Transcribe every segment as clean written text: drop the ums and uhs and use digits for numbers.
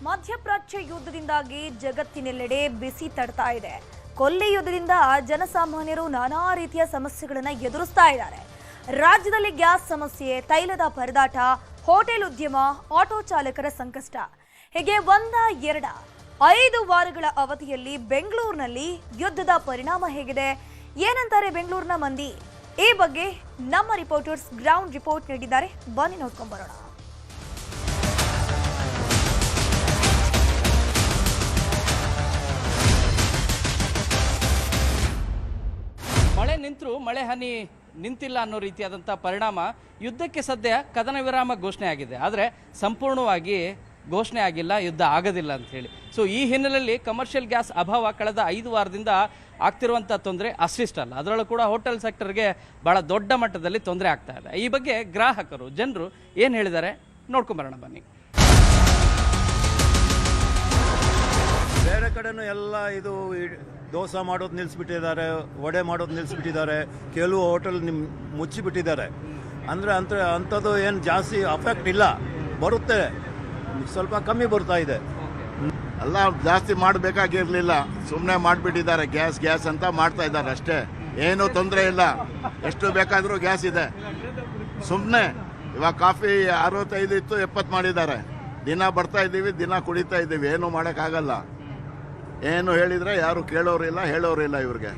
ಮಧ್ಯಪ್ರಾಚ್ಯ ಯುದ್ಧದಿಂದಾಗಿ ಜಗತ್ತಿನೆಲ್ಲೆಡೆ ಬಿಸಿ ತಡ್ತಾ ಇದೆ. ಕೊಲ್ಲಿ ಯುದ್ಧದಿಂದ ಜನಸಾಮಾನ್ಯರು ನಾನಾ ರೀತಿಯ ಸಮಸ್ಯೆಗಳನ್ನು ಎದುರಿಸ್ತಾ ಇದ್ದಾರೆ. ರಾಜ್ಯದಲ್ಲಿ ಗ್ಯಾಸ್ ಸಮಸ್ಯೆ, ತೈಲದ ಪರದಾಟ, ಹೋಟೆಲ್ ಉದ್ಯಮ, ಆಟೋ ಚಾಲಕರ ಸಂಕಷ್ಟ ಹೀಗೆ 5 ವಾರಗಳ ಅವಧಿಯಲ್ಲಿ ಬೆಂಗಳೂರಿನಲ್ಲಿ ಯುದ್ಧದ ಪರಿಣಾಮ ಹೇಗಿದೆ, ಏನಂತಾರೆ ಬೆಂಗಳೂರಿನ ಮಂದಿ, ಈ ಬಗ್ಗೆ ನಮ್ಮ ರಿಪೋರ್ಟರ್ಸ್ ಗ್ರೌಂಡ್ ರಿಪೋರ್ಟ್ ನೀಡಿದ್ದಾರೆ. ಬನ್ನಿ ನೋಡ್ಕೊಂಡು ಬರೋಣ. ಮಳೆ ನಿಂತರೂ ಮಳೆ ಹನಿ ನಿಂತಿಲ್ಲ ಅನ್ನೋ ರೀತಿಯಾದಂಥ ಪರಿಣಾಮ ಯುದ್ಧಕ್ಕೆ ಸದ್ಯ ಕದನ ವಿರಾಮ ಘೋಷಣೆ ಆಗಿದೆ. ಆದರೆ ಸಂಪೂರ್ಣವಾಗಿ ಘೋಷಣೆ ಆಗಿಲ್ಲ, ಯುದ್ಧ ಆಗೋದಿಲ್ಲ ಅಂತ ಹೇಳಿ. ಸೊ ಈ ಹಿನ್ನೆಲೆಯಲ್ಲಿ ಕಮರ್ಷಿಯಲ್ ಗ್ಯಾಸ್ ಅಭಾವ ಕಳೆದ 5 ವಾರದಿಂದ ಆಗ್ತಿರುವಂಥ ತೊಂದರೆ ಅಷ್ಟಿಷ್ಟಲ್ಲ, ಅದರಲ್ಲೂ ಕೂಡ ಹೋಟೆಲ್ ಸೆಕ್ಟರ್ಗೆ ಭಾಳ ದೊಡ್ಡ ಮಟ್ಟದಲ್ಲಿ ತೊಂದರೆ ಆಗ್ತಾ ಇದೆ. ಈ ಬಗ್ಗೆ ಗ್ರಾಹಕರು, ಜನರು ಏನು ಹೇಳಿದ್ದಾರೆ ನೋಡ್ಕೊಂಬರೋಣ ಬನ್ನಿ. ಬೇರೆ ಕಡೆನೂ ಎಲ್ಲ ಇದು ದೋಸೆ ಮಾಡೋದು ನಿಲ್ಲಿಸ್ಬಿಟ್ಟಿದ್ದಾರೆ, ವಡೆ ಮಾಡೋದು ನಿಲ್ಲಿಸ್ಬಿಟ್ಟಿದ್ದಾರೆ, ಕೆಲವು ಹೋಟೆಲ್ ಮುಚ್ಚಿಬಿಟ್ಟಿದ್ದಾರೆ. ಅಂದರೆ ಅಂಥದ್ದು ಏನು ಜಾಸ್ತಿ ಅಫೆಕ್ಟ್ ಇಲ್ಲ, ಬರುತ್ತೆ, ಸ್ವಲ್ಪ ಕಮ್ಮಿ ಬರ್ತಾ ಇದೆ. ಎಲ್ಲ ಜಾಸ್ತಿ ಮಾಡಬೇಕಾಗಿರಲಿಲ್ಲ, ಸುಮ್ಮನೆ ಮಾಡಿಬಿಟ್ಟಿದ್ದಾರೆ. ಗ್ಯಾಸ್ ಅಂತ ಮಾಡ್ತಾ ಇದ್ದಾರೆ ಅಷ್ಟೇ, ಏನೂ ತೊಂದರೆ ಇಲ್ಲ. ಎಷ್ಟು ಬೇಕಾದರೂ ಗ್ಯಾಸ್ ಇದೆ. ಸುಮ್ಮನೆ ಇವಾಗ ಕಾಫಿ 65 ಇತ್ತು, 70 ಮಾಡಿದ್ದಾರೆ. ದಿನ ಬರ್ತಾ ಇದ್ದೀವಿ, ದಿನ ಕುಡಿತಾ ಇದ್ದೀವಿ, ಏನೂ ಮಾಡೋಕ್ಕಾಗಲ್ಲ. ಏನು ಹೇಳಿದರೆ ಯಾರು ಕೇಳೋರಿಲ್ಲ, ಹೇಳೋರಿಲ್ಲ. ಇವ್ರಿಗೆ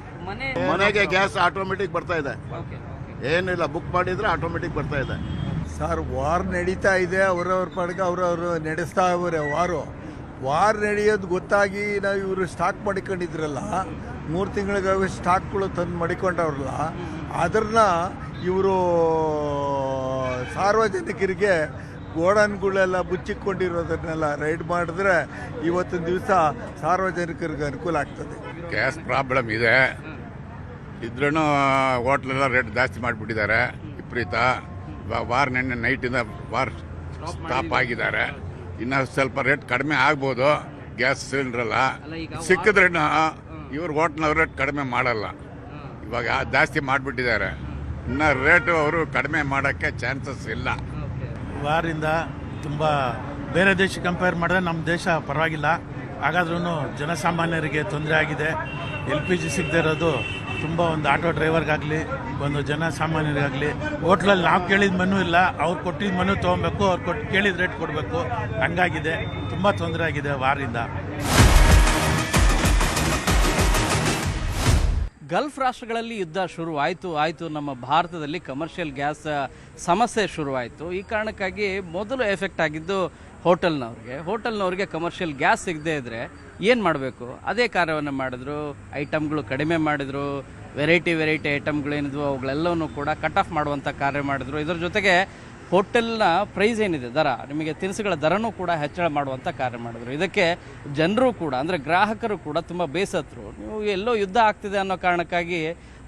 ಮನೆಗೆ ಗ್ಯಾಸ್ ಆಟೋಮೆಟಿಕ್ ಬರ್ತಾ ಇದೆ, ಏನಿಲ್ಲ, ಬುಕ್ ಮಾಡಿದರೆ ಆಟೋಮೆಟಿಕ್ ಬರ್ತಾ ಇದೆ. ಸರ್, ವಾರ್ ನಡೀತಾ ಇದೆ, ಅವರವ್ರ ಪಾಡಿಗೆ ಅವರವರು ನಡೆಸ್ತಾ ಇದ್ದಾರೆ. ವಾರ್ ನಡೆಯೋದು ಗೊತ್ತಾಗಿ ನಾವು ಇವರು ಸ್ಟಾಕ್ ಮಾಡಿಕೊಂಡಿದ್ರಲ್ಲ, 3 ತಿಂಗಳಿಗಾಗ ಸ್ಟಾಕ್ಗಳು ತಂದು ಮಾಡಿಕೊಂಡವ್ರಲ್ಲ, ಅದನ್ನ ಇವರು ಸಾರ್ವಜನಿಕರಿಗೆ ಗೋಡನ್ಗಳೆಲ್ಲ ಮುಚ್ಚಿಕೊಂಡಿರೋದನ್ನೆಲ್ಲ ರೈಡ್ ಮಾಡಿದ್ರೆ ಇವತ್ತಿನ ದಿವಸ ಸಾರ್ವಜನಿಕರಿಗೆ ಅನುಕೂಲ ಆಗ್ತದೆ. ಗ್ಯಾಸ್ ಪ್ರಾಬ್ಲಮ್ ಇದೆ, ಇದ್ರೂ ಹೋಟ್ಲೆಲ್ಲ ರೇಟ್ ಜಾಸ್ತಿ ಮಾಡಿಬಿಟ್ಟಿದ್ದಾರೆ ವಿಪರೀತ. ವಾರ್ ನೆನ್ನೆ ನೈಟಿಂದ ವಾರ್ ಸ್ಟಾಪ್ ಆಗಿದ್ದಾರೆ. ಇನ್ನು ಸ್ವಲ್ಪ ರೇಟ್ ಕಡಿಮೆ ಆಗ್ಬೋದು. ಗ್ಯಾಸ್ ಸಿಲಿಂಡ್ರಲ್ಲ ಸಿಕ್ಕಿದ್ರೆ ಇವ್ರು ಹೋಟ್ಲವ್ರ ರೇಟ್ ಕಡಿಮೆ ಮಾಡಲ್ಲ. ಇವಾಗ ಜಾಸ್ತಿ ಮಾಡಿಬಿಟ್ಟಿದ್ದಾರೆ. ಇನ್ನು ರೇಟು ಅವರು ಕಡಿಮೆ ಮಾಡೋಕ್ಕೆ ಚಾನ್ಸಸ್ ಇಲ್ಲ. ವಾರಿಂದ ತುಂಬ ಬೇರೆ ದೇಶಕ್ಕೆ ಕಂಪೇರ್ ಮಾಡಿದ್ರೆ ನಮ್ಮ ದೇಶ ಪರವಾಗಿಲ್ಲ. ಹಾಗಾದ್ರೂ ಜನಸಾಮಾನ್ಯರಿಗೆ ತೊಂದರೆ ಆಗಿದೆ. LPG ಸಿಗದೆ ಇರೋದು ತುಂಬ ಒಂದು ಆಟೋ ಡ್ರೈವರ್ಗಾಗಲಿ, ಒಂದು ಜನಸಾಮಾನ್ಯರಿಗಾಗಲಿ. ಹೋಟ್ಲಲ್ಲಿ ನಾವು ಕೇಳಿದ ಮೆನು ಇಲ್ಲ, ಅವ್ರು ಕೊಟ್ಟಿದ್ದ ಮೆನು ತೊಗೊಬೇಕು, ಅವ್ರು ಕೇಳಿದ ರೇಟ್ ಕೊಡಬೇಕು. ಹಂಗಾಗಿದೆ, ತುಂಬ ತೊಂದರೆ ಆಗಿದೆ ವಾರಿಂದ. ಗಲ್ಫ್ ರಾಷ್ಟ್ರಗಳಲ್ಲಿ ಯುದ್ಧ ಶುರುವಾಯಿತು. ನಮ್ಮ ಭಾರತದಲ್ಲಿ ಕಮರ್ಷಿಯಲ್ ಗ್ಯಾಸ್ ಸಮಸ್ಯೆ ಶುರುವಾಯಿತು. ಈ ಕಾರಣಕ್ಕಾಗಿ ಮೊದಲು ಎಫೆಕ್ಟ್ ಆಗಿದ್ದು ಹೋಟೆಲ್ನವ್ರಿಗೆ ಕಮರ್ಷಿಯಲ್ ಗ್ಯಾಸ್ ಸಿಗದೇ ಇದ್ದರೆ ಏನು ಮಾಡಬೇಕು, ಅದೇ ಕಾರ್ಯವನ್ನು ಮಾಡಿದ್ರು. ಐಟಮ್ಗಳು ಕಡಿಮೆ ಮಾಡಿದರು, ವೆರೈಟಿ ಐಟಮ್ಗಳೇನಿದ್ವು ಅವುಗಳೆಲ್ಲವನ್ನೂ ಕೂಡ ಕಟ್ ಆಫ್ ಮಾಡುವಂಥ ಕಾರ್ಯ ಮಾಡಿದ್ರು. ಇದರ ಜೊತೆಗೆ ಹೋಟೆಲ್ನ ಪ್ರೈಸ್ ಏನಿದೆ, ದರ, ನಿಮಗೆ ತಿನಿಸುಗಳ ದರನೂ ಕೂಡ ಹೆಚ್ಚಳ ಮಾಡುವಂಥ ಕಾರ್ಯ ಮಾಡಿದ್ರು. ಇದಕ್ಕೆ ಜನರು ಕೂಡ, ಅಂದರೆ ಗ್ರಾಹಕರು ಕೂಡ ತುಂಬ ಬೇಸತ್ತರು. ನೀವು ಎಲ್ಲೋ ಯುದ್ಧ ಆಗ್ತಿದೆ ಅನ್ನೋ ಕಾರಣಕ್ಕಾಗಿ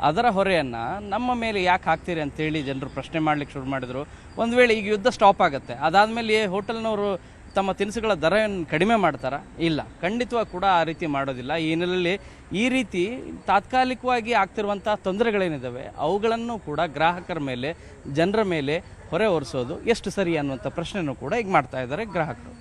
ಅದರ ಹೊರೆಯನ್ನು ನಮ್ಮ ಮೇಲೆ ಯಾಕೆ ಹಾಕ್ತೀರಿ ಅಂತೇಳಿ ಜನರು ಪ್ರಶ್ನೆ ಮಾಡಲಿಕ್ಕೆ ಶುರು ಮಾಡಿದರು. ಒಂದು ವೇಳೆ ಈಗ ಯುದ್ಧ ಸ್ಟಾಪ್ ಆಗುತ್ತೆ, ಅದಾದಮೇಲೆ ಹೋಟೆಲ್ನವರು ತಮ್ಮ ತಿನಿಸುಗಳ ದರ ಕಡಿಮೆ ಮಾಡ್ತಾರಾ? ಇಲ್ಲ, ಖಂಡಿತವಾಗಿ ಕೂಡ ಆ ರೀತಿ ಮಾಡೋದಿಲ್ಲ. ಈ ಹಿನ್ನೆಲೆಯಲ್ಲಿ ಈ ರೀತಿ ತಾತ್ಕಾಲಿಕವಾಗಿ ಆಗ್ತಿರುವಂಥ ತೊಂದರೆಗಳೇನಿದ್ದಾವೆ ಅವುಗಳನ್ನು ಕೂಡ ಗ್ರಾಹಕರ ಮೇಲೆ, ಜನರ ಮೇಲೆ ಹೊರೆ ಹೊರಿಸೋದು ಎಷ್ಟು ಸರಿ ಅನ್ನುವಂಥ ಪ್ರಶ್ನೆನೂ ಕೂಡ ಈಗ ಮಾಡ್ತಾ ಇದ್ದಾರೆ ಗ್ರಾಹಕರು.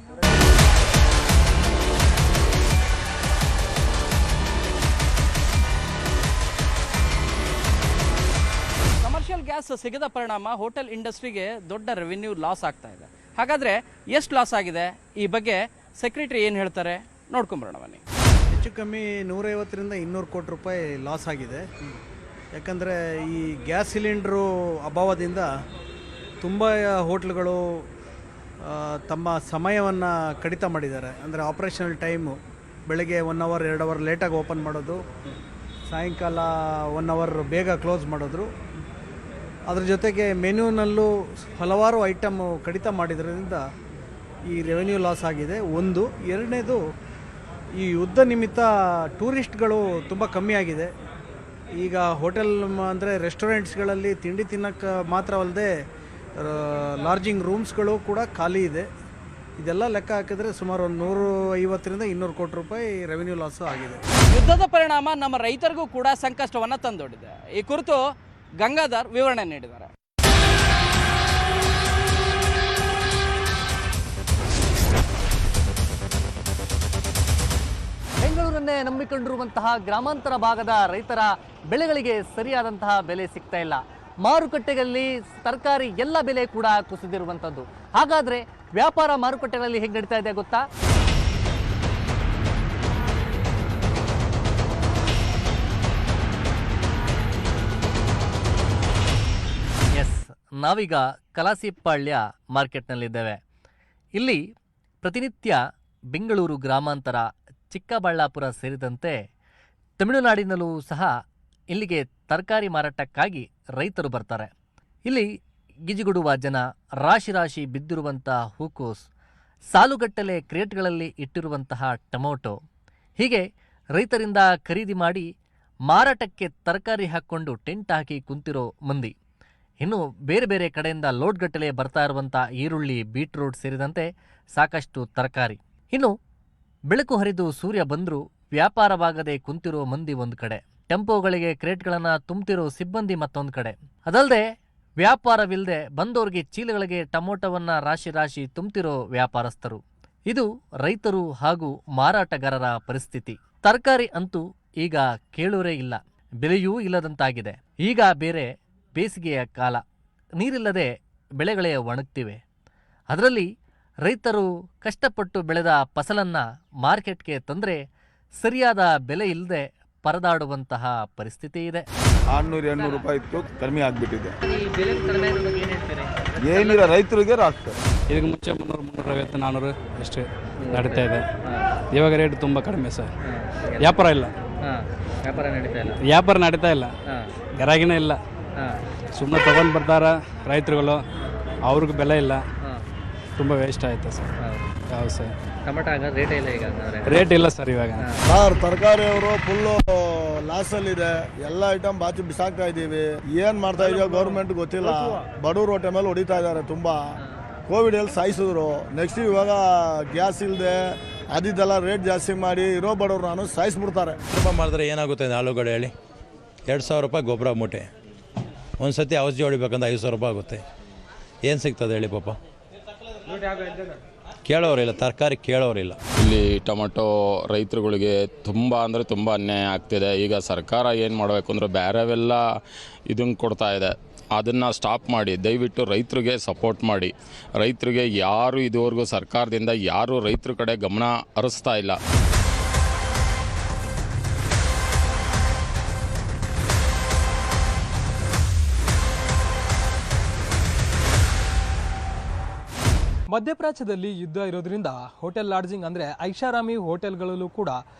ಕಮರ್ಷಿಯಲ್ ಗ್ಯಾಸ್ ಸಿಗದ ಪರಿಣಾಮ ಹೋಟೆಲ್ ಇಂಡಸ್ಟ್ರಿಗೆ ದೊಡ್ಡ ರೆವಿನ್ಯೂ ಲಾಸ್ ಆಗ್ತಾ ಇದೆ. ಹಾಗಾದರೆ ಎಷ್ಟು ಲಾಸ್ ಆಗಿದೆ, ಈ ಬಗ್ಗೆ ಸೆಕ್ರೆಟರಿ ಏನು ಹೇಳ್ತಾರೆ ನೋಡ್ಕೊಂಬರೋಣ ಬನ್ನಿ. ಹೆಚ್ಚು ಕಮ್ಮಿ 150ರಿಂದ 200 ಕೋಟಿ ರೂಪಾಯಿ ಲಾಸ್ ಆಗಿದೆ. ಯಾಕಂದರೆ ಈ ಗ್ಯಾಸ್ ಸಿಲಿಂಡ್ರು ಅಭಾವದಿಂದ ತುಂಬ ಹೋಟ್ಲುಗಳು ತಮ್ಮ ಸಮಯವನ್ನು ಕಡಿತ ಮಾಡಿದ್ದಾರೆ. ಅಂದರೆ ಆಪ್ರೇಷನಲ್ ಟೈಮು ಬೆಳಗ್ಗೆ 1 ಅವರ್ 2 ಅವರ್ ಲೇಟಾಗಿ ಓಪನ್ ಮಾಡೋದು, ಸಾಯಂಕಾಲ 1 ಅವರ್ ಬೇಗ ಕ್ಲೋಸ್ ಮಾಡೋದು. ಅದ್ರ ಜೊತೆಗೆ ಮೆನ್ಯೂನಲ್ಲೂ ಹಲವಾರು ಐಟಮ್ ಕಡಿತ ಮಾಡಿದ್ರಿಂದ ಈ ರೆವೆನ್ಯೂ ಲಾಸ್ ಆಗಿದೆ. ಒಂದು. ಎರಡನೇದು, ಈ ಯುದ್ಧ ನಿಮಿತ್ತ ಟೂರಿಸ್ಟ್ಗಳು ತುಂಬ ಕಮ್ಮಿ ಆಗಿದೆ. ಈಗ ಹೋಟೆಲ್ ಅಂದರೆ ರೆಸ್ಟೋರೆಂಟ್ಸ್ಗಳಲ್ಲಿ ತಿಂಡಿ ತಿನ್ನೋಕ್ಕೆ ಮಾತ್ರವಲ್ಲದೆ ಲಾಡ್ಜಿಂಗ್ ರೂಮ್ಸ್ಗಳು ಕೂಡ ಖಾಲಿ ಇದೆ. ಇದೆಲ್ಲ ಲೆಕ್ಕ ಹಾಕಿದ್ರೆ ಸುಮಾರು 150ರಿಂದ 200 ಕೋಟಿ ರೂಪಾಯಿ ರೆವೆನ್ಯೂ ಲಾಸ್ ಆಗಿದೆ. ಯುದ್ಧದ ಪರಿಣಾಮ ನಮ್ಮ ರೈತರಿಗೂ ಕೂಡ ಸಂಕಷ್ಟವನ್ನು ತಂದೊಡ್ಡಿದೆ. ಈ ಕುರಿತು ಗಂಗಾಧರ್ ವಿವರಣೆ ನೀಡಿದ್ದಾರೆ. ಕೃಷಿಯನ್ನೇ ನಂಬಿಕೊಂಡಿರುವಂತಹ ಗ್ರಾಮಾಂತರ ಭಾಗದ ರೈತರ ಬೆಳೆಗಳಿಗೆ ಸರಿಯಾದಂತಹ ಬೆಲೆ ಸಿಗ್ತಾ ಇಲ್ಲ. ಮಾರುಕಟ್ಟೆಗಳಲ್ಲಿ ತರಕಾರಿ ಎಲ್ಲ ಬೆಲೆ ಕೂಡ ಕುಸಿದಿರುವಂಥದ್ದು. ಹಾಗಾದರೆ ವ್ಯಾಪಾರ ಮಾರುಕಟ್ಟೆಗಳಲ್ಲಿ ಹೇಗೆ ನಡೀತಾ ಇದೆ ಗೊತ್ತಾ? ಎಸ್, ನಾವೀಗ ಕಲಾಸಿಪಾಳ್ಯ ಮಾರ್ಕೆಟ್ನಲ್ಲಿದ್ದೇವೆ. ಇಲ್ಲಿ ಪ್ರತಿನಿತ್ಯ ಬೆಂಗಳೂರು ಗ್ರಾಮಾಂತರ, ಚಿಕ್ಕಬಳ್ಳಾಪುರ ಸೇರಿದಂತೆ ತಮಿಳುನಾಡಿನಲ್ಲೂ ಸಹ ಇಲ್ಲಿಗೆ ತರಕಾರಿ ಮಾರಾಟಕ್ಕಾಗಿ ರೈತರು ಬರ್ತಾರೆ. ಇಲ್ಲಿ ಗಿಜಿಗುಡುವ ಜನ, ರಾಶಿ ರಾಶಿ ಬಿದ್ದಿರುವಂತಹ ಹೂಕೋಸ್, ಸಾಲುಗಟ್ಟಲೆ ಕ್ರೇಟ್ಗಳಲ್ಲಿ ಇಟ್ಟಿರುವಂತಹ ಟೊಮೊಟೊ, ಹೀಗೆ ರೈತರಿಂದ ಖರೀದಿ ಮಾಡಿ ಮಾರಾಟಕ್ಕೆ ತರಕಾರಿ ಹಾಕ್ಕೊಂಡು ಟೆಂಟ್ ಹಾಕಿ ಕುಂತಿರೋ ಮಂದಿ. ಇನ್ನು ಬೇರೆ ಬೇರೆ ಕಡೆಯಿಂದ ಲೋಡ್ಗಟ್ಟಲೆ ಬರ್ತಾ ಇರುವಂಥ ಈರುಳ್ಳಿ, ಬೀಟ್ರೂಟ್ ಸೇರಿದಂತೆ ಸಾಕಷ್ಟು ತರಕಾರಿ. ಇನ್ನು ಬೆಳಕು ಹರಿದು ಸೂರ್ಯ ಬಂದರೂ ವ್ಯಾಪಾರವಾಗದೆ ಕುಂತಿರೋ ಮಂದಿ ಒಂದು ಕಡೆ, ಟೆಂಪೋಗಳಿಗೆ ಕ್ರೇಟ್ಗಳನ್ನು ತುಂಬ್ತಿರೋ ಸಿಬ್ಬಂದಿ ಮತ್ತೊಂದು ಕಡೆ, ಅದಲ್ಲದೆ ವ್ಯಾಪಾರವಿಲ್ಲದೆ ಬಂದೋರಿಗೆ ಚೀಲಗಳಿಗೆ ಟೊಮೊಟೊವನ್ನು ರಾಶಿ ರಾಶಿ ತುಂಬ್ತಿರೋ ವ್ಯಾಪಾರಸ್ಥರು. ಇದು ರೈತರು ಹಾಗೂ ಮಾರಾಟಗಾರರ ಪರಿಸ್ಥಿತಿ. ತರಕಾರಿ ಅಂತೂ ಈಗ ಕೇಳೋರೇ ಇಲ್ಲ, ಬೆಲೆಯೂ ಇಲ್ಲದಂತಾಗಿದೆ. ಈಗ ಬೇರೆ ಬೇಸಿಗೆಯ ಕಾಲ, ನೀರಿಲ್ಲದೆ ಬೆಳೆಗಳೇ ಒಣಗ್ತಿವೆ. ಅದರಲ್ಲಿ ರೈತರು ಕಷ್ಟಪಟ್ಟು ಬೆಳೆದ ಫಸಲನ್ನು ಮಾರ್ಕೆಟ್ಗೆ ತಂದರೆ ಸರಿಯಾದ ಬೆಲೆ ಇಲ್ಲದೆ ಪರದಾಡುವಂತಹ ಪರಿಸ್ಥಿತಿ ಇದೆ. 600-800 ರೂಪಾಯಿ ಇತ್ತು, ಕಡಿಮೆ ಆಗಿಬಿಟ್ಟಿದೆ. ಏನಿಲ್ಲ, ರೈತರಿಗೆ ಆಗ್ತದೆ. ಇದಕ್ಕೆ ಮುಂಚೆ 300-350-400 ಅಷ್ಟೇ ನಡೀತಾ ಇದೆ. ಇವಾಗ ರೇಟ್ ತುಂಬ ಕಡಿಮೆ ಸರ್. ವ್ಯಾಪಾರ ಇಲ್ಲ, ವ್ಯಾಪಾರ ನಡೀತಾ ಇಲ್ಲ, ಗಿರಾಕಿನೇ ಇಲ್ಲ. ಸುಮ್ಮನೆ ತೊಗೊಂಡು ಬರ್ತಾರ ರೈತರುಗಳು, ಅವ್ರಿಗೆ ಬೆಲೆ ಇಲ್ಲ, ತುಂಬ ವೇಸ್ಟ್ ಆಯ್ತು ಸರ್. ಹೌದು ಸರ್, ಟೊಮೊಟೊ ರೇಟೇ ಇಲ್ಲ ಈಗ. ರೇಟ್ ಇಲ್ಲ ಸರ್ ಇವಾಗ. ಸರ್, ತರಕಾರಿ ಅವರು ಫುಲ್ಲು ಲಾಸಲ್ಲಿದೆ. ಎಲ್ಲ ಐಟಮ್ ಬಾಚಿ ಬಿಸಾಕ್ತಾ ಇದ್ದೀವಿ. ಏನು ಮಾಡ್ತಾ ಇದೆಯೋ ಗೌರ್ಮೆಂಟ್ ಗೊತ್ತಿಲ್ಲ. ಬಡವ್ರ ಹೊಟ್ಟೆ ಮೇಲೆ ಹೊಡಿತಾ ಇದ್ದಾರೆ ತುಂಬ. ಕೋವಿಡಲ್ಲಿ ಸಾಯಿಸಿದ್ರು. ನೆಕ್ಸ್ಟ್ ಇವಾಗ ಗ್ಯಾಸ್ ಇಲ್ಲದೆ ಅದಿದ್ದೆಲ್ಲ ರೇಟ್ ಜಾಸ್ತಿ ಮಾಡಿ ಇರೋ ಬಡವ್ರು ನಾನು ಸಾಯಿಸ್ಬಿಡ್ತಾರೆ. ಸ್ವಲ್ಪ ಮಾಡಿದ್ರೆ ಏನಾಗುತ್ತೆ ಆಲೂಗಡ್ಡೆ ಹೇಳಿ? 2,000 ರೂಪಾಯಿ ಗೊಬ್ಬರ ಮೂಟೆ. ಒಂದು ಸತಿ ಔಷಧಿ ಹೊಡಿಬೇಕಂದ್ರೆ 500 ರೂಪಾಯಿ ಆಗುತ್ತೆ. ಏನು ಸಿಗ್ತದೆ ಹೇಳಿ ಪಾಪ? ಕೇಳೋರಿಲ್ಲ, ತರಕಾರಿ ಕೇಳೋರಿಲ್ಲ. ಇಲ್ಲಿ ಟೊಮೊಟೊ ರೈತರುಗಳಿಗೆ ತುಂಬ ಅಂದರೆ ತುಂಬ ಅನ್ಯಾಯ ಆಗ್ತಿದೆ. ಈಗ ಸರ್ಕಾರ ಏನು ಮಾಡಬೇಕು ಅಂದರೆ ಬೇರೆವೆಲ್ಲ ಇದನ್ನು ಕೊಡ್ತಾ ಇದೆ, ಅದನ್ನು ಸ್ಟಾಪ್ ಮಾಡಿ ದಯವಿಟ್ಟು ರೈತರಿಗೆ ಸಪೋರ್ಟ್ ಮಾಡಿ. ರೈತರಿಗೆ ಯಾರು ಇದುವರೆಗೂ ಸರ್ಕಾರದಿಂದ ಯಾರು ರೈತರ ಕಡೆ ಗಮನ ಹರಿಸ್ತಾ ಇಲ್ಲ. ಮಧ್ಯಪ್ರಾಚ್ಯದಲ್ಲಿ ಯುದ್ಧ ಇರೋದ್ರಿಂದ ಹೋಟೆಲ್ ಲಾಡ್ಜಿಂಗ್ ಅಂದರೆ ಐಷಾರಾಮಿ ಹೋಟೆಲ್ಗಳಲ್ಲೂ ಕೂಡ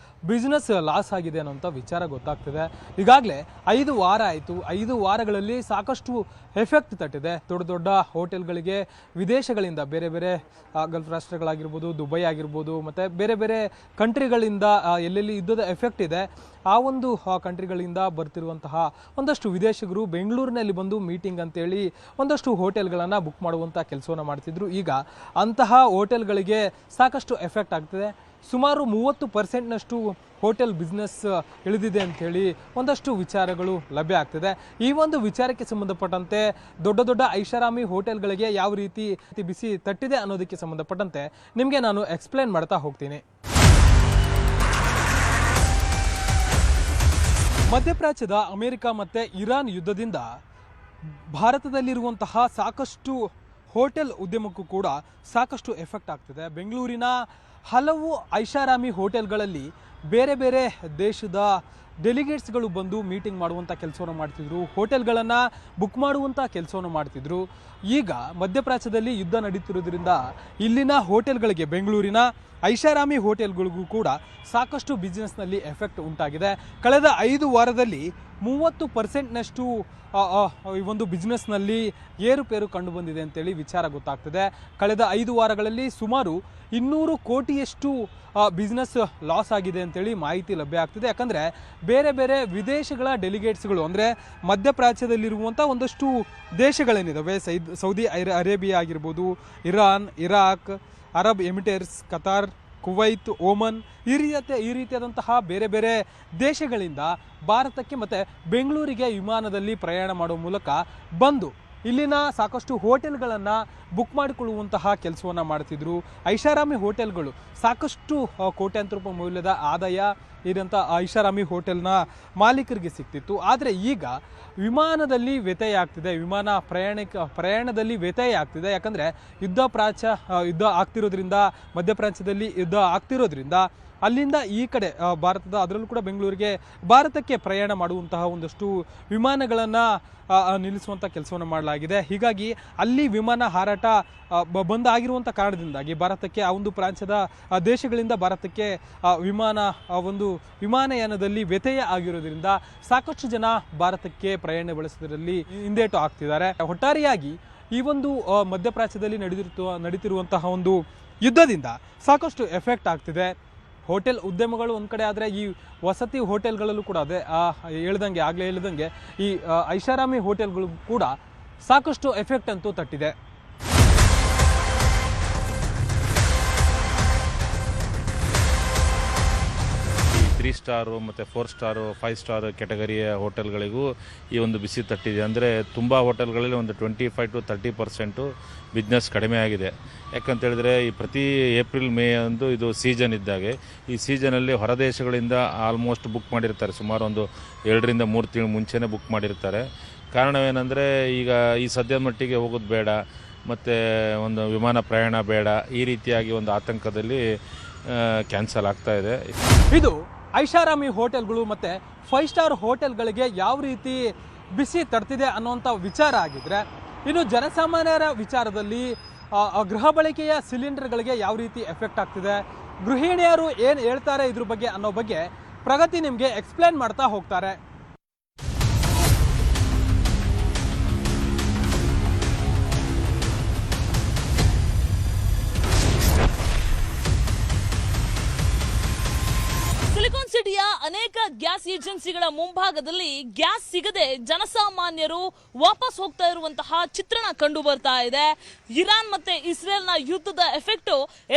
ಬಿಸ್ನೆಸ್ ಲಾಸ್ ಆಗಿದೆ ಅನ್ನೋಂಥ ವಿಚಾರ ಗೊತ್ತಾಗ್ತಿದೆ. ಈಗಾಗಲೇ 5 ವಾರ ಆಯಿತು. 5 ವಾರಗಳಲ್ಲಿ ಸಾಕಷ್ಟು ಎಫೆಕ್ಟ್ ತಟ್ಟಿದೆ. ದೊಡ್ಡ ದೊಡ್ಡ ಹೋಟೆಲ್ಗಳಿಗೆ ವಿದೇಶಗಳಿಂದ, ಬೇರೆ ಬೇರೆ ಗಲ್ಫ್ ರಾಷ್ಟ್ರಗಳಾಗಿರ್ಬೋದು, ದುಬೈ ಆಗಿರ್ಬೋದು, ಮತ್ತು ಬೇರೆ ಬೇರೆ ಕಂಟ್ರಿಗಳಿಂದ ಎಲ್ಲೆಲ್ಲಿ ಯುದ್ಧದ ಎಫೆಕ್ಟ್ ಇದೆ ಆ ಒಂದು ಕಂಟ್ರಿಗಳಿಂದ ಬರ್ತಿರುವಂತಹ ಒಂದಷ್ಟು ವಿದೇಶಿಗರು ಬೆಂಗಳೂರಿನಲ್ಲಿ ಬಂದು ಮೀಟಿಂಗ್ ಅಂತೇಳಿ ಒಂದಷ್ಟು ಹೋಟೆಲ್ಗಳನ್ನು ಬುಕ್ ಮಾಡುವಂಥ ಕೆಲಸವನ್ನು ಮಾಡ್ತಿದ್ರು. ಈಗ ಅಂತಹ ಹೋಟೆಲ್ಗಳಿಗೆ ಸಾಕಷ್ಟು ಎಫೆಕ್ಟ್ ಆಗ್ತಿದೆ. ಸುಮಾರು 30% ಹೋಟೆಲ್ ಬಿಸ್ನೆಸ್ ಇಳಿದಿದೆ ಅಂಥೇಳಿ ಒಂದಷ್ಟು ವಿಚಾರಗಳು ಲಭ್ಯ ಆಗ್ತಿದೆ. ಈ ಒಂದು ವಿಚಾರಕ್ಕೆ ಸಂಬಂಧಪಟ್ಟಂತೆ ದೊಡ್ಡ ದೊಡ್ಡ ಐಷಾರಾಮಿ ಹೋಟೆಲ್ಗಳಿಗೆ ಯಾವ ರೀತಿ ಬಿಸಿ ತಟ್ಟಿದೆ ಅನ್ನೋದಕ್ಕೆ ಸಂಬಂಧಪಟ್ಟಂತೆ ನಿಮಗೆ ನಾನು ಎಕ್ಸ್ಪ್ಲೇನ್ ಮಾಡ್ತಾ ಹೋಗ್ತೀನಿ. ಮಧ್ಯಪ್ರಾಚ್ಯದ ಅಮೆರಿಕ ಮತ್ತು ಇರಾನ್ ಯುದ್ಧದಿಂದ ಭಾರತದಲ್ಲಿರುವಂತಹ ಸಾಕಷ್ಟು ಹೋಟೆಲ್ ಉದ್ಯಮಕ್ಕೂ ಕೂಡ ಸಾಕಷ್ಟು ಎಫೆಕ್ಟ್ ಆಗ್ತಿದೆ. ಬೆಂಗಳೂರಿನ ಹಲವು ಐಷಾರಾಮಿ ಹೋಟೆಲ್ಗಳಲ್ಲಿ ಬೇರೆ ಬೇರೆ ದೇಶದ ಡೆಲಿಗೇಟ್ಸ್ಗಳು ಬಂದು ಮೀಟಿಂಗ್ ಮಾಡುವಂಥ ಕೆಲಸವನ್ನು ಮಾಡ್ತಿದ್ರು, ಹೋಟೆಲ್ಗಳನ್ನು ಬುಕ್ ಮಾಡುವಂಥ ಕೆಲಸವನ್ನು ಮಾಡ್ತಿದ್ರು. ಈಗ ಮಧ್ಯಪ್ರಾಚ್ಯದಲ್ಲಿ ಯುದ್ಧ ನಡೀತಿರೋದ್ರಿಂದ ಇಲ್ಲಿನ ಹೋಟೆಲ್ಗಳಿಗೆ, ಬೆಂಗಳೂರಿನ ಐಷಾರಾಮಿ ಹೋಟೆಲ್ಗಳಿಗೂ ಕೂಡ ಸಾಕಷ್ಟು ಬಿಸ್ನೆಸ್ನಲ್ಲಿ ಎಫೆಕ್ಟ್ ಉಂಟಾಗಿದೆ. ಕಳೆದ 5 ವಾರದಲ್ಲಿ 30%ನಷ್ಟು ಈ ಒಂದು ಬಿಸ್ನೆಸ್ನಲ್ಲಿ ಏರುಪೇರು ಕಂಡು ಬಂದಿದೆ ಅಂತೇಳಿ ವಿಚಾರ ಗೊತ್ತಾಗ್ತಿದೆ. ಕಳೆದ 5 ವಾರಗಳಲ್ಲಿ ಸುಮಾರು 200 ಕೋಟಿಯಷ್ಟು ಬಿಸ್ನೆಸ್ ಲಾಸ್ ಆಗಿದೆ ಅಂತೇಳಿ ಮಾಹಿತಿ ಲಭ್ಯ ಆಗ್ತಿದೆ. ಯಾಕಂದರೆ ಬೇರೆ ಬೇರೆ ವಿದೇಶಗಳ ಡೆಲಿಗೇಟ್ಸ್ಗಳು, ಅಂದರೆ ಮಧ್ಯಪ್ರಾಚ್ಯದಲ್ಲಿರುವಂಥ ಒಂದಷ್ಟು ದೇಶಗಳೇನಿದ್ದಾವೆ, ಸೌದಿ ಅರೇಬಿಯಾ ಆಗಿರ್ಬೋದು, Iran, Iraq, Arab Emirates, Qatar, Kuwait, Oman, ಈ ರೀತಿಯಾದಂತಹ ಬೇರೆ ಬೇರೆ ದೇಶಗಳಿಂದ ಭಾರತಕ್ಕೆ ಮತ್ತು ಬೆಂಗಳೂರಿಗೆ ವಿಮಾನದಲ್ಲಿ ಪ್ರಯಾಣ ಮಾಡುವ ಮೂಲಕ ಬಂದು ಇಲ್ಲಿನ ಸಾಕಷ್ಟು ಹೋಟೆಲ್ಗಳನ್ನು ಬುಕ್ ಮಾಡಿಕೊಳ್ಳುವಂತಹ ಕೆಲಸವನ್ನು ಮಾಡ್ತಿದ್ರು. ಐಷಾರಾಮಿ ಹೋಟೆಲ್ಗಳು ಸಾಕಷ್ಟು ಕೋಟ್ಯಾಂತರ ರೂಪಾಯಿ ಮೌಲ್ಯದ ಆದಾಯ ಇದಂಥ ಐಷಾರಾಮಿ ಹೋಟೆಲ್ನ ಮಾಲೀಕರಿಗೆ ಸಿಗ್ತಿತ್ತು. ಆದರೆ ಈಗ ವಿಮಾನದಲ್ಲಿ ವ್ಯತ್ಯಯ ಆಗ್ತಿದೆ, ಪ್ರಯಾಣದಲ್ಲಿ ವ್ಯತ್ಯಯ ಆಗ್ತಿದೆ. ಯಾಕಂದರೆ ಯುದ್ಧ ಆಗ್ತಿರೋದ್ರಿಂದ, ಮಧ್ಯಪ್ರಾಚ್ಯದಲ್ಲಿ ಯುದ್ಧ ಆಗ್ತಿರೋದ್ರಿಂದ ಅಲ್ಲಿಂದ ಈ ಕಡೆ ಭಾರತದ, ಅದರಲ್ಲೂ ಕೂಡ ಬೆಂಗಳೂರಿಗೆ, ಭಾರತಕ್ಕೆ ಪ್ರಯಾಣ ಮಾಡುವಂತಹ ಒಂದಷ್ಟು ವಿಮಾನಗಳನ್ನು ನಿಲ್ಲಿಸುವಂಥ ಕೆಲಸವನ್ನು ಮಾಡಲಾಗಿದೆ. ಹೀಗಾಗಿ ಅಲ್ಲಿ ವಿಮಾನ ಹಾರಾಟ ಬಂದ್ ಆಗಿರುವಂಥ ಕಾರಣದಿಂದಾಗಿ ಭಾರತಕ್ಕೆ, ಆ ಒಂದು ಪ್ರಾಂತ್ಯದ ದೇಶಗಳಿಂದ ಭಾರತಕ್ಕೆ ವಿಮಾನಯಾನದಲ್ಲಿ ವ್ಯತ್ಯಯ ಆಗಿರೋದ್ರಿಂದ ಸಾಕಷ್ಟು ಜನ ಭಾರತಕ್ಕೆ ಪ್ರಯಾಣ ಬೆಳೆಸೋದ್ರಲ್ಲಿ ಹಿಂದೇಟು ಆಗ್ತಿದ್ದಾರೆ. ಒಟ್ಟಾರೆಯಾಗಿ ಈ ಒಂದು ಮಧ್ಯಪ್ರಾಚ್ಯದಲ್ಲಿ ನಡೀತಿರುವಂತಹ ಒಂದು ಯುದ್ಧದಿಂದ ಸಾಕಷ್ಟು ಎಫೆಕ್ಟ್ ಆಗ್ತಿದೆ. ಹೋಟೆಲ್ ಉದ್ಯಮಗಳು ಒಂದು ಕಡೆ ಆದರೆ, ಈ ವಸತಿ ಹೋಟೆಲ್ಗಳಲ್ಲೂ ಕೂಡ ಅದೇ ಆಗಲೇ ಹೇಳ್ದಂಗೆ ಈ ಐಷಾರಾಮಿ ಹೋಟೆಲ್ಗಳು ಕೂಡ ಸಾಕಷ್ಟು ಎಫೆಕ್ಟ್ ಅಂತೂ ತಟ್ಟಿದೆ. 3 ಸ್ಟಾರು ಮತ್ತು 4 ಸ್ಟಾರು 5 ಸ್ಟಾರ್ ಕ್ಯಾಟಗರಿಯ ಹೋಟೆಲ್ಗಳಿಗೂ ಈ ಒಂದು ಬಿಸಿ ತಟ್ಟಿದೆ. ಅಂದರೆ ತುಂಬ ಹೋಟೆಲ್ಗಳಲ್ಲಿ ಒಂದು 25 to 30% ಬಿಸ್ನೆಸ್ ಕಡಿಮೆ ಆಗಿದೆ. ಯಾಕಂತೇಳಿದರೆ ಈ ಪ್ರತಿ ಏಪ್ರಿಲ್ ಮೇ ಅಂದು ಇದು ಸೀಸನ್ ಇದ್ದಾಗೆ, ಈ ಸೀಸನಲ್ಲಿ ಹೊರದೇಶಗಳಿಂದ ಆಲ್ಮೋಸ್ಟ್ ಬುಕ್ ಮಾಡಿರ್ತಾರೆ. ಸುಮಾರು ಒಂದು 2 ರಿಂದ 3 ತಿಂಗಳು ಮುಂಚೆನೇ ಬುಕ್ ಮಾಡಿರ್ತಾರೆ. ಕಾರಣವೇನೆಂದರೆ ಈಗ ಈ ಸದ್ಯದ ಮಟ್ಟಿಗೆ ಹೋಗೋದು ಬೇಡ, ಮತ್ತು ಒಂದು ವಿಮಾನ ಪ್ರಯಾಣ ಬೇಡ, ಈ ರೀತಿಯಾಗಿ ಒಂದು ಆತಂಕದಲ್ಲಿ ಕ್ಯಾನ್ಸಲ್ ಆಗ್ತಾ ಇದೆ. ಇದು ಐಷಾರಾಮಿ ಹೋಟೆಲ್ಗಳು ಮತ್ತು 5 ಸ್ಟಾರ್ ಹೋಟೆಲ್ಗಳಿಗೆ ಯಾವ ರೀತಿ ಬಿಸಿ ತಡ್ತಿದೆ ಅನ್ನುವಂಥ ವಿಚಾರ ಆಗಿದ್ರೆ, ಇನ್ನು ಜನಸಾಮಾನ್ಯರ ವಿಚಾರದಲ್ಲಿ ಗೃಹ ಬಳಕೆಯ ಸಿಲಿಂಡರ್ಗಳಿಗೆ ಯಾವ ರೀತಿ ಎಫೆಕ್ಟ್ ಆಗ್ತಿದೆ, ಗೃಹಿಣಿಯರು ಏನು ಹೇಳ್ತಾರೆ ಇದ್ರ ಬಗ್ಗೆ ಅನ್ನೋ ಬಗ್ಗೆ ಪ್ರಗತಿ ನಿಮಗೆ ಎಕ್ಸ್ಪ್ಲೇನ್ ಮಾಡ್ತಾ ಹೋಗ್ತಾರೆ. ಸಿಲಿಕಾನ್ ಸಿಟಿಯ ಅನೇಕ ಗ್ಯಾಸ್ ಏಜೆನ್ಸಿಗಳ ಮುಂಭಾಗದಲ್ಲಿ ಗ್ಯಾಸ್ ಸಿಗದೆ ಜನಸಾಮಾನ್ಯರು ವಾಪಸ್ ಹೋಗ್ತಾ ಇರುವಂತಹ ಚಿತ್ರಣ ಕಂಡು ಬರ್ತಾ ಇದೆ. ಇರಾನ್ ಮತ್ತೆ ಇಸ್ರೇಲ್ನ ಯುದ್ಧದ ಎಫೆಕ್ಟ್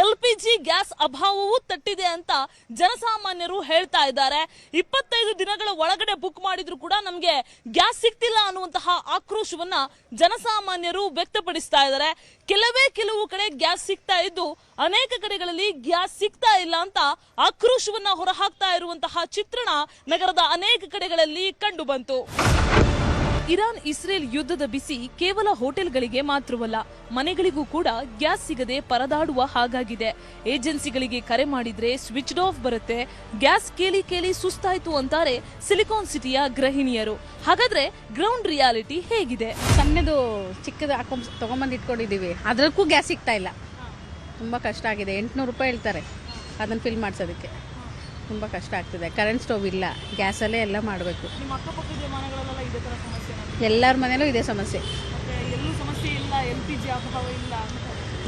LPG ಗ್ಯಾಸ್ ಅಭಾವವೂ ತಟ್ಟಿದೆ ಅಂತ ಜನಸಾಮಾನ್ಯರು ಹೇಳ್ತಾ ಇದ್ದಾರೆ. 25 ದಿನಗಳ ಒಳಗಡೆ ಬುಕ್ ಮಾಡಿದ್ರು ಕೂಡ ನಮಗೆ ಗ್ಯಾಸ್ ಸಿಗ್ತಿಲ್ಲ ಅನ್ನುವಂತಹ ಆಕ್ರೋಶವನ್ನ ಜನಸಾಮಾನ್ಯರು ವ್ಯಕ್ತಪಡಿಸ್ತಾ ಇದ್ದಾರೆ. ಕೆಲವು ಕಡೆ ಗ್ಯಾಸ್ ಸಿಗ್ತಾ ಇದ್ದು, ಅನೇಕ ಕಡೆಗಳಲ್ಲಿ ಗ್ಯಾಸ್ ಸಿಗ್ತಾ ಇಲ್ಲ ಅಂತ ಆಕ್ರೋಶವನ್ನ ಹೊರಹಾಕ್ತಾ ಇರುವಂತಹ ಚಿತ್ರಣ ನಗರದ ಅನೇಕ ಕಡೆಗಳಲ್ಲಿ ಕಂಡು ಬಂತು. ಇರಾನ್ ಇಸ್ರೇಲ್ ಯುದ್ಧದ ಬಿಸಿ ಕೇವಲ ಹೋಟೆಲ್ಗಳಿಗೆ ಮಾತ್ರವಲ್ಲ, ಮನೆಗಳಿಗೂ ಕೂಡ ಗ್ಯಾಸ್ ಸಿಗದೆ ಪರದಾಡುವ ಹಾಗಾಗಿದೆ. ಏಜೆನ್ಸಿಗಳಿಗೆ ಕರೆ ಮಾಡಿದ್ರೆ ಸ್ವಿಚ್ಡ್ ಆಫ್ ಬರುತ್ತೆ. ಗ್ಯಾಸ್ ಕೇಳಿ ಸುಸ್ತಾಯ್ತು ಅಂತಾರೆ ಸಿಲಿಕಾನ್ ಸಿಟಿಯ ಗೃಹಿಣಿಯರು. ಹಾಗಾದ್ರೆ ಗ್ರೌಂಡ್ ರಿಯಾಲಿಟಿ ಹೇಗಿದೆ? ಸಣ್ಣದು ಚಿಕ್ಕದು ತಗೊಂಬಂದು ಇಟ್ಕೊಂಡಿದ್ದೀವಿ, ಅದಕ್ಕೂ ಗ್ಯಾಸ್ ಸಿಗ್ತಾ ಇಲ್ಲ. ತುಂಬ ಕಷ್ಟ ಆಗಿದೆ. 800 ರೂಪಾಯಿ ಹೇಳ್ತಾರೆ ಅದನ್ನು ಫಿಲ್ ಮಾಡಿಸೋದಕ್ಕೆ. ತುಂಬ ಕಷ್ಟ ಆಗ್ತಿದೆ. ಕರೆಂಟ್ ಸ್ಟವ್ ಇಲ್ಲ, ಗ್ಯಾಸಲ್ಲೇ ಎಲ್ಲ ಮಾಡಬೇಕು. ಎಲ್ಲರ ಮನೇಲೂ ಇದೇ ಸಮಸ್ಯೆ.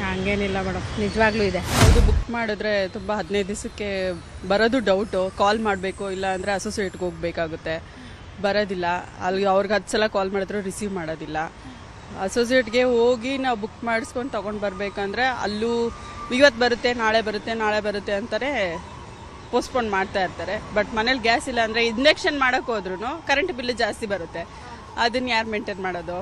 ಹಂಗೇನಿಲ್ಲ ಮೇಡಮ್, ನಿಜವಾಗ್ಲೂ ಇದೆ. ಅದು ಬುಕ್ ಮಾಡಿದ್ರೆ ತುಂಬ 15 ದಿವಸಕ್ಕೆ ಬರೋದು ಡೌಟು. ಕಾಲ್ ಮಾಡಬೇಕು, ಇಲ್ಲ ಅಂದರೆ ಅಸೋಸಿಯೇಟ್ಗೆ ಹೋಗಬೇಕಾಗುತ್ತೆ, ಬರೋದಿಲ್ಲ. ಅಲ್ಲಿ ಅವ್ರಿಗೆ 10 ಸಲ ಕಾಲ್ ಮಾಡಿದ್ರು ರಿಸೀವ್ ಮಾಡೋದಿಲ್ಲ. ಅಸೋಸಿಯೇಟ್ಗೆ ಹೋಗಿ ನಾವು ಬುಕ್ ಮಾಡಿಸ್ಕೊಂಡು ತೊಗೊಂಡು ಬರಬೇಕಂದ್ರೆ ಅಲ್ಲೂ ಇವತ್ತು ಬರುತ್ತೆ, ನಾಳೆ ಬರುತ್ತೆ ಅಂತಾರೆ, ಪೋಸ್ಟ್ಪೋನ್ ಮಾಡ್ತಾ ಇರ್ತಾರೆ. ಬಟ್ ಮನೇಲಿ ಗ್ಯಾಸ್ ಇಲ್ಲ ಅಂದರೆ ಇಂಡಕ್ಷನ್ ಮಾಡೋಕ್ಕೆ ಹೋದ್ರೂ ಕರೆಂಟ್ ಬಿಲ್ ಜಾಸ್ತಿ ಬರುತ್ತೆ. ಅದನ್ನು ಯಾರು ಮೇಂಟೈನ್ ಮಾಡೋದು?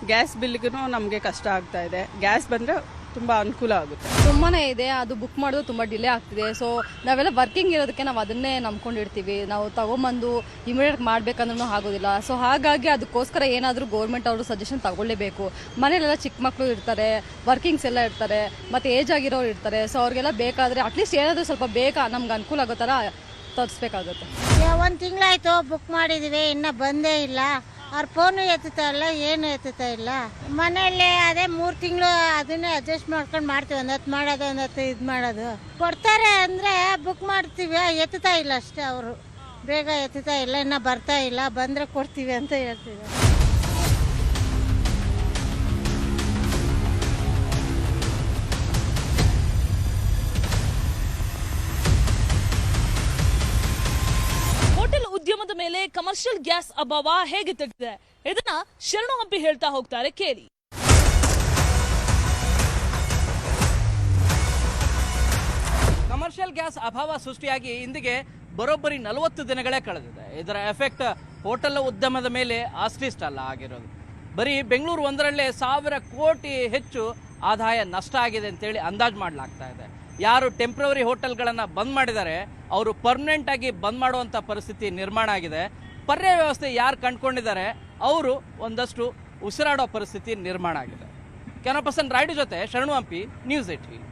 ಗ್ಯಾಸ್ ಬಿಲ್ಗೂ ನಮಗೆ ಕಷ್ಟ ಆಗ್ತಾ ಇದೆ. ಗ್ಯಾಸ್ ಬಂದರೆ ತುಂಬ ಅನುಕೂಲ ಆಗುತ್ತೆ. ತುಂಬಾ ಇದೆ, ಅದು ಬುಕ್ ಮಾಡೋದು ತುಂಬ ಡಿಲೇ ಆಗ್ತಿದೆ. ಸೊ ನಾವೆಲ್ಲ ವರ್ಕಿಂಗ್ ಇರೋದಕ್ಕೆ ನಾವು ಅದನ್ನೇ ನಂಬ್ಕೊಂಡಿರ್ತೀವಿ. ನಾವು ತಗೊಂಬಂದು ಇಮಿಡಿಯೇಟ್ ಮಾಡಬೇಕಂದ್ರೂ ಆಗೋದಿಲ್ಲ. ಸೊ ಹಾಗಾಗಿ ಅದಕ್ಕೋಸ್ಕರ ಏನಾದರೂ ಗೌರ್ಮೆಂಟ್ ಅವರು ಸಜೆಷನ್ ತಗೊಳ್ಳೇಬೇಕು. ಮನೇಲೆಲ್ಲ ಚಿಕ್ಕ ಮಕ್ಕಳು ಇರ್ತಾರೆ, ವರ್ಕಿಂಗ್ಸ್ ಎಲ್ಲ ಇರ್ತಾರೆ, ಮತ್ತು ಏಜ್ ಆಗಿರೋರು ಇರ್ತಾರೆ. ಸೊ ಅವ್ರಿಗೆಲ್ಲ ಬೇಕಾದರೆ ಅಟ್ಲೀಸ್ಟ್ ಏನಾದರೂ ಸ್ವಲ್ಪ ಬೇಗ ನಮ್ಗೆ ಅನುಕೂಲ ಆಗೋ ಥರ ತರಿಸ್ಬೇಕಾಗುತ್ತೆ. 1 ತಿಂಗಳಾಯಿತು ಬುಕ್ ಮಾಡಿದ್ದೀವಿ, ಇನ್ನೂ ಬಂದೇ ಇಲ್ಲ. ಅವ್ರ ಫೋನು ಎತ್ತುತ್ತಾ ಇಲ್ಲ, ಏನು ಎತ್ತುತ್ತಾ ಇಲ್ಲ. ಮನೆಯಲ್ಲೇ ಅದೇ 3 ತಿಂಗಳು ಅದನ್ನೇ ಅಡ್ಜಸ್ಟ್ ಮಾಡ್ಕೊಂಡು ಮಾಡ್ತೀವಿ. 1 ಹೊತ್ತು ಮಾಡೋದು, 1 ಹೊತ್ತು ಇದು ಮಾಡೋದು. ಕೊಡ್ತಾರೆ ಅಂದರೆ ಬುಕ್ ಮಾಡ್ತೀವಿ, ಎತ್ತುತ್ತಾ ಇಲ್ಲ ಅಷ್ಟೇ. ಅವರು ಬೇಗ ಎತ್ತುತ್ತಾ ಇಲ್ಲ, ಇನ್ನೂ ಬರ್ತಾ ಇಲ್ಲ. ಬಂದರೆ ಕೊಡ್ತೀವಿ ಅಂತ ಹೇಳ್ತೀವಿ. ಉದ್ಯಮದ ಮೇಲೆ ಕಮರ್ಷಿಯಲ್ ಗ್ಯಾಸ್ ಅಭಾವ ಹೇಗೆ ತಟ್ಟಿದೆ, ಇದನ್ನ ಶರಣು ಹಂಪಿ ಹೇಳ್ತಾ ಹೋಗ್ತಾರೆ, ಕೇಳಿ. ಕಮರ್ಷಿಯಲ್ ಗ್ಯಾಸ್ ಅಭಾವ ಸೃಷ್ಟಿಯಾಗಿ ಇಂದಿಗೆ ಬರೋಬ್ಬರಿ 40 ದಿನಗಳೇ ಕಳೆದಿದೆ. ಇದರ ಎಫೆಕ್ಟ್ ಹೋಟೆಲ್ ಉದ್ಯಮದ ಮೇಲೆ ಅಷ್ಟಿಷ್ಟಲ್ಲ ಆಗಿರೋದು. ಬರೀ ಬೆಂಗಳೂರು ಒಂದರಲ್ಲೇ 1000 ಕೋಟಿ ಹೆಚ್ಚು ಆದಾಯ ನಷ್ಟ ಆಗಿದೆ ಅಂತೇಳಿ ಅಂದಾಜು ಮಾಡಲಾಗ್ತಾ ಇದೆ. ಯಾರು ಟೆಂಪ್ರವರಿ ಹೋಟೆಲ್ಗಳನ್ನು ಬಂದ್ ಮಾಡಿದ್ದಾರೆ ಅವರು ಪರ್ಮನೆಂಟಾಗಿ ಬಂದ್ ಮಾಡುವಂಥ ಪರಿಸ್ಥಿತಿ ನಿರ್ಮಾಣ ಆಗಿದೆ. ಪರ್ಯಾಯ ವ್ಯವಸ್ಥೆ ಯಾರು ಕಂಡುಕೊಂಡಿದ್ದಾರೆ ಅವರು ಒಂದಷ್ಟು ಉಸಿರಾಡೋ ಪರಿಸ್ಥಿತಿ ನಿರ್ಮಾಣ ಆಗಿದೆ. ಕ್ಯಾಮರಾ ಪರ್ಸನ್ ರಾಯ್ಡು ಜೊತೆ ಶರಣು ಹಂಪಿ, ನ್ಯೂಸ್ 18.